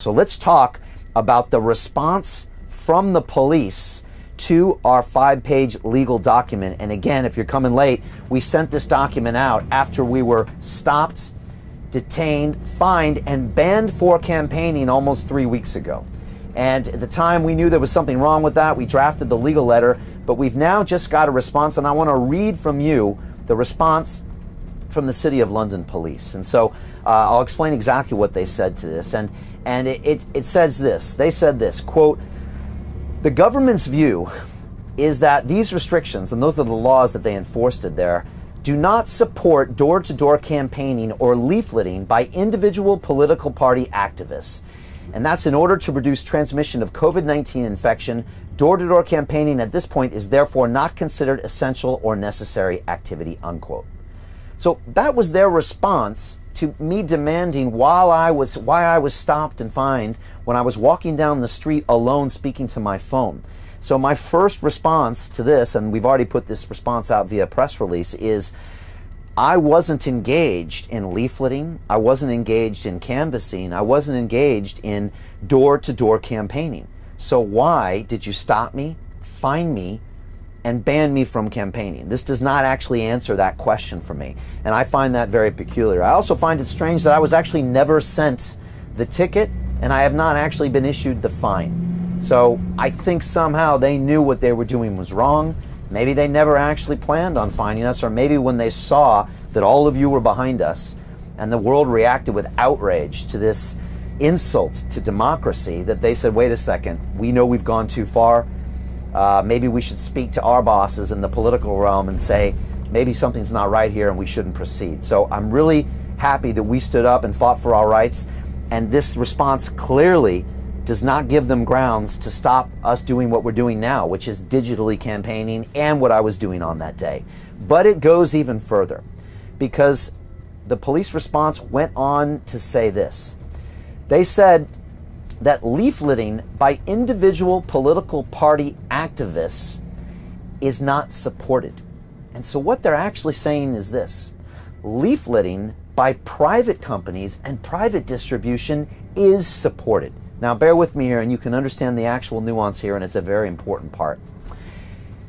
So let's talk about the response from the police to our 5-page legal document. And again, if you're coming late, we sent this document out after we were stopped, detained, fined, and banned for campaigning almost 3 weeks ago. And at the time, we knew there was something wrong with that. We drafted the legal letter, but we've now just got a response, and I want to read from you the response from the City of London Police. And so I'll explain exactly what they said to this. And it says this. They said this, quote, "The government's view is that these restrictions, and those are the laws that they enforced there, do not support door-to-door campaigning or leafleting by individual political party activists. And that's in order to reduce transmission of COVID-19 infection. Door-to-door campaigning at this point is therefore not considered essential or necessary activity," unquote. So that was their response to me demanding why I was stopped and fined when I was walking down the street alone speaking to my phone. So my first response to this, and we've already put this response out via press release, is I wasn't engaged in leafleting. I wasn't engaged in canvassing. I wasn't engaged in door-to-door campaigning. So why did you stop me, fine me, and ban me from campaigning? This does not actually answer that question for me, and I find that very peculiar. I also find it strange that I was actually never sent the ticket, and I have not actually been issued the fine. So I think somehow they knew what they were doing was wrong. Maybe they never actually planned on fining us, or maybe when they saw that all of you were behind us and the world reacted with outrage to this insult to democracy, that they said, wait a second, we know we've gone too far. Maybe we should speak to our bosses in the political realm and say, maybe something's not right here and we shouldn't proceed. So I'm really happy that we stood up and fought for our rights, and this response clearly does not give them grounds to stop us doing what we're doing now, which is digitally campaigning and what I was doing on that day. But it goes even further, because the police response went on to say this. They said that leafleting by individual political party activists is not supported. And so what they're actually saying is this: leafleting by private companies and private distribution is supported. Now bear with me here and you can understand the actual nuance here, and it's a very important part.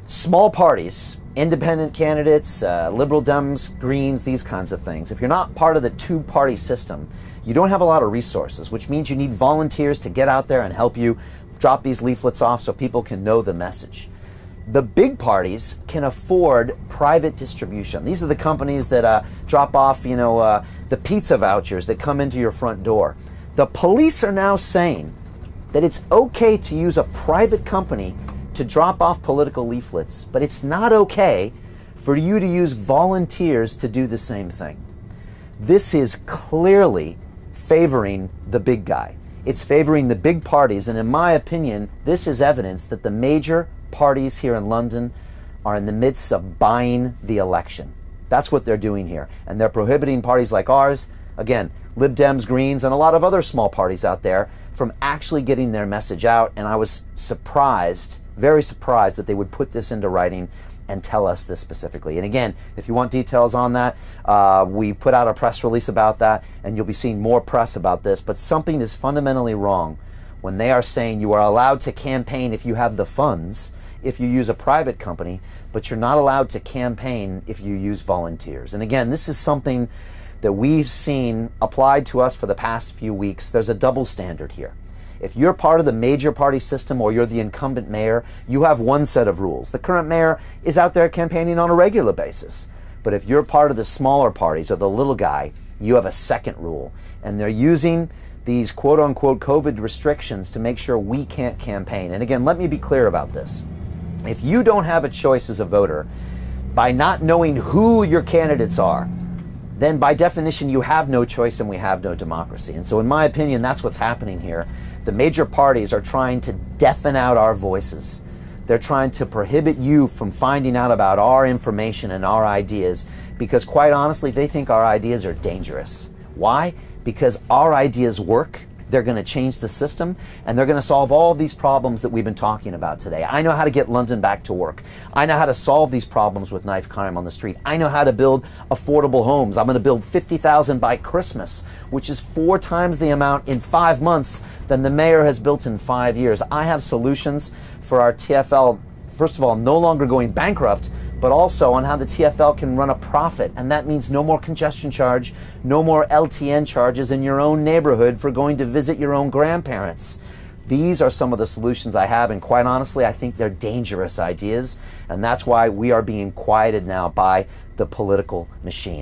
Small parties, independent candidates, liberal Dems, Greens, these kinds of things, if you're not part of the two-party system, you don't have a lot of resources, which means you need volunteers to get out there and help you drop these leaflets off so people can know the message. The big parties can afford private distribution. These are the companies that drop off, the pizza vouchers that come into your front door. The police are now saying that it's okay to use a private company to drop off political leaflets, but it's not okay for you to use volunteers to do the same thing. This is clearly favoring the big guy. It's favoring the big parties, and in my opinion, this is evidence that the major parties here in London are in the midst of buying the election. That's what they're doing here, and they're prohibiting parties like ours, again, Lib Dems, Greens, and a lot of other small parties out there from actually getting their message out. And I was surprised, very surprised, that they would put this into writing and tell us this specifically. And again, if you want details on that, we put out a press release about that, and you'll be seeing more press about this. But something is fundamentally wrong when they are saying you are allowed to campaign if you have the funds, if you use a private company, but you're not allowed to campaign if you use volunteers. And again, this is something that we've seen applied to us for the past few weeks. There's a double standard here. If you're part of the major party system or you're the incumbent mayor, you have one set of rules. The current mayor is out there campaigning on a regular basis. But if you're part of the smaller parties or the little guy, you have a second rule. And they're using these quote-unquote COVID restrictions to make sure we can't campaign. And again, let me be clear about this. If you don't have a choice as a voter, by not knowing who your candidates are, then by definition you have no choice and we have no democracy. And so in my opinion, that's what's happening here. The major parties are trying to deafen out our voices. They're trying to prohibit you from finding out about our information and our ideas, because quite honestly, they think our ideas are dangerous. Why? Because our ideas work They're going to change the system, and they're going to solve all these problems that we've been talking about today. I know how to get London back to work. I know how to solve these problems with knife crime on the street. I know how to build affordable homes. I'm going to build 50,000 by Christmas, which is 4 times the amount in 5 months than the mayor has built in 5 years. I have solutions for our TFL, first of all, no longer going bankrupt, but also on how the TFL can run a profit. And that means no more congestion charge, no more LTN charges in your own neighborhood for going to visit your own grandparents. These are some of the solutions I have, and quite honestly, I think they're dangerous ideas, and that's why we are being quieted now by the political machine.